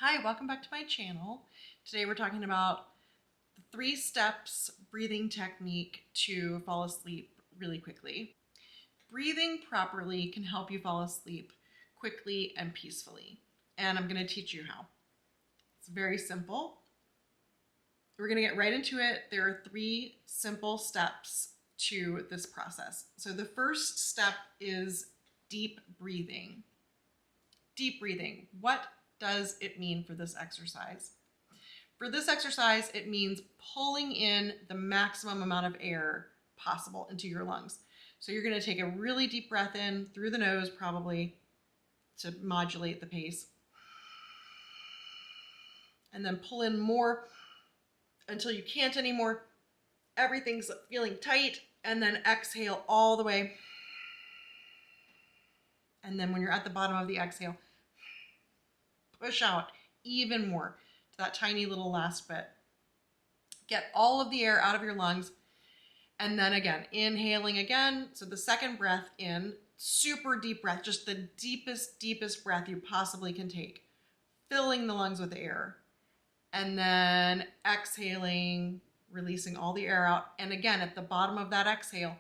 Hi, welcome back to my channel. Today we're talking about the 3 steps breathing technique to fall asleep really quickly. Breathing properly can help you fall asleep quickly and peacefully, and I'm going to teach you how. It's very simple. We're going to get right into it. There are 3 simple steps to this process. So the first step is deep breathing. Deep breathing. What does it mean for this exercise? For this exercise, it means pulling in the maximum amount of air possible into your lungs. So you're going to take a really deep breath in through the nose, probably, to modulate the pace. And then pull in more until you can't anymore. Everything's feeling tight. And then exhale all the way. And then when you're at the bottom of the exhale, push out even more to that tiny little last bit. Get all of the air out of your lungs. And then again, inhaling again. So the second breath in, super deep breath, just the deepest breath you possibly can take, filling the lungs with air. And then exhaling, releasing all the air out. And again, at the bottom of that exhale,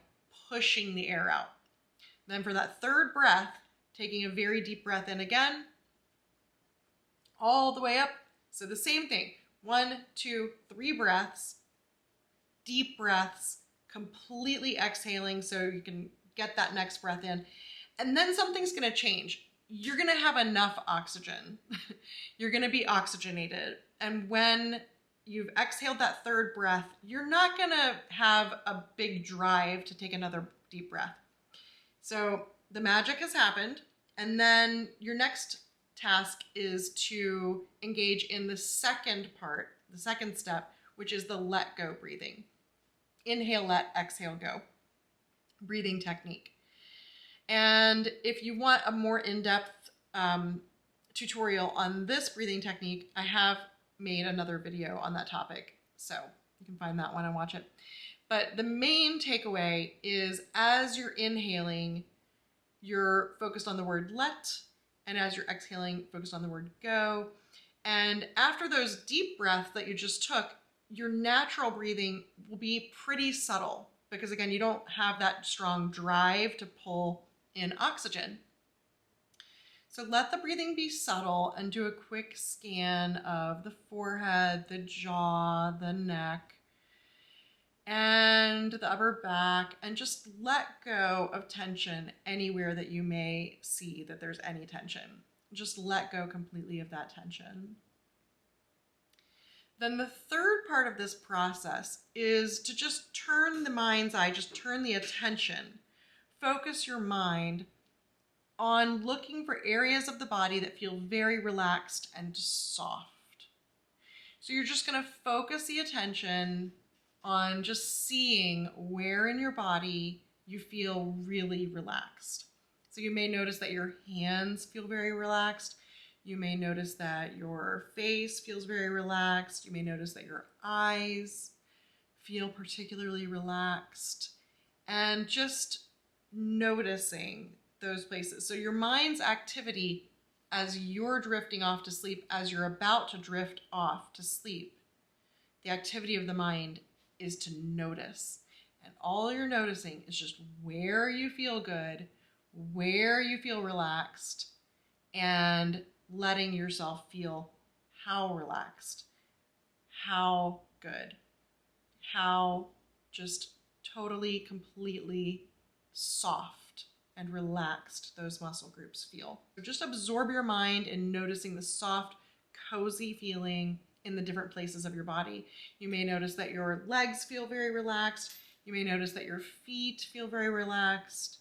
pushing the air out. Then for that third breath, taking a very deep breath in again, all the way up. So the same thing, 1, 2, 3 breaths, deep breaths, completely exhaling so you can get that next breath in. And then something's going to change. You're going to have enough oxygen. You're going to be oxygenated. And when you've exhaled that third breath, you're not going to have a big drive to take another deep breath. So the magic has happened. And then your next task is to engage in the second part, the second step, which is the let go breathing. Inhale, let, exhale, go breathing technique. And if you want a more in-depth tutorial on this breathing technique, I have made another video on that topic. So you can find that one and watch it. But the main takeaway is as you're inhaling, you're focused on the word let, and as you're exhaling, focused on the word go. And after those deep breaths that you just took, your natural breathing will be pretty subtle because, again, you don't have that strong drive to pull in oxygen. So let the breathing be subtle and do a quick scan of the forehead, the jaw, the neck, and the upper back, and just let go of tension anywhere that you may see that there's any tension. Just let go completely of that tension. Then the third part of this process is to just turn the mind's eye, just turn the attention, focus your mind on looking for areas of the body that feel very relaxed and soft. So you're just going to focus the attention on just seeing where in your body you feel really relaxed. So you may notice that your hands feel very relaxed. You may notice that your face feels very relaxed. You may notice that your eyes feel particularly relaxed. And just noticing those places. So your mind's activity as you're drifting off to sleep, as you're about to drift off to sleep, the activity of the mind is to notice. And all you're noticing is just where you feel good, where you feel relaxed, and letting yourself feel how relaxed, how good, how just totally, completely soft and relaxed those muscle groups feel. So just absorb your mind in noticing the soft, cozy feeling in the different places of your body. You may notice that your legs feel very relaxed. You may notice that your feet feel very relaxed.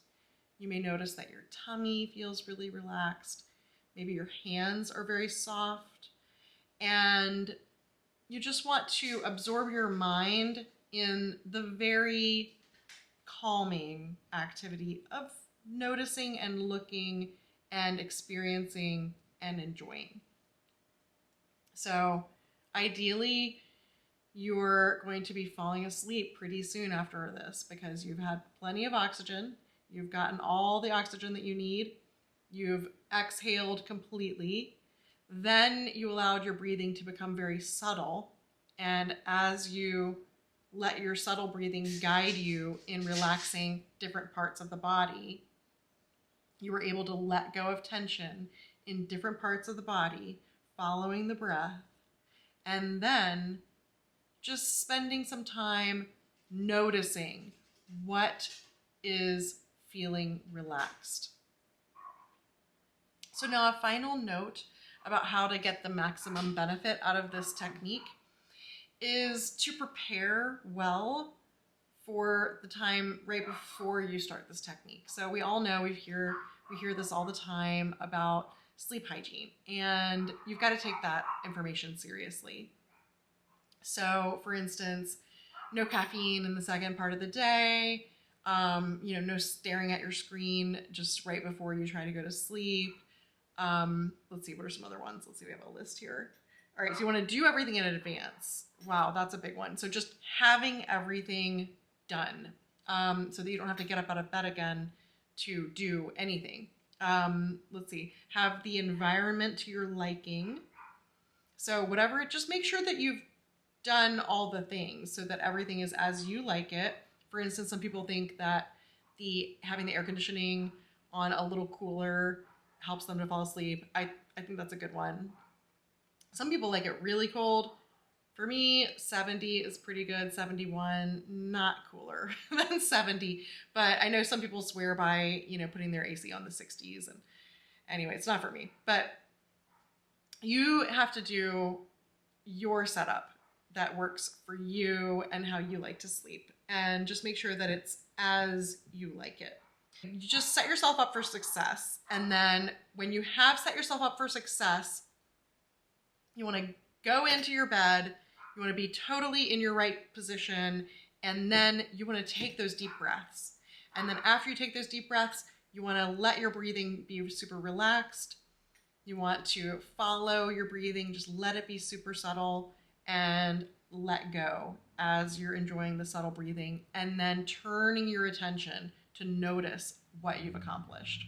You may notice that your tummy feels really relaxed. Maybe your hands are very soft. And you just want to absorb your mind in the very calming activity of noticing and looking and experiencing and enjoying. So ideally, you're going to be falling asleep pretty soon after this because you've had plenty of oxygen. You've gotten all the oxygen that you need. You've exhaled completely. Then you allowed your breathing to become very subtle. And as you let your subtle breathing guide you in relaxing different parts of the body, you were able to let go of tension in different parts of the body, following the breath, and then just spending some time noticing what is feeling relaxed. So now a final note about how to get the maximum benefit out of this technique is to prepare well for the time right before you start this technique. So we all know we hear this all the time about sleep hygiene, and you've got to take that information seriously. So for instance, no caffeine in the second part of the day, no staring at your screen just right before you try to go to sleep. Let's see, what are some other ones? Let's see, we have a list here. All right, so you want to do everything in advance. Wow, that's a big one. So just having everything done so that you don't have to get up out of bed again to do anything. Let's see, have the environment to your liking. So whatever, just make sure that you've done all the things so that everything is as you like it. For instance, some people think that having the air conditioning on a little cooler helps them to fall asleep. I think that's a good one. Some people like it really cold. For me, 70 is pretty good. 71, not cooler than 70. But I know some people swear by, putting their AC on the 60s. And anyway, it's not for me. But you have to do your setup that works for you and how you like to sleep. And just make sure that it's as you like it. You just set yourself up for success. And then when you have set yourself up for success, you want to go into your bed, you want to be totally in your right position, and then you want to take those deep breaths. And then after you take those deep breaths, you want to let your breathing be super relaxed. You want to follow your breathing, just let it be super subtle, and let go as you're enjoying the subtle breathing, and then turning your attention to notice what you've accomplished.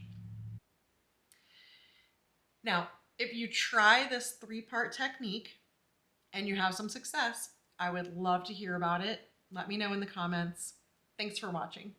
Now, if you try this 3-part technique and you have some success, I would love to hear about it. Let me know in the comments. Thanks for watching.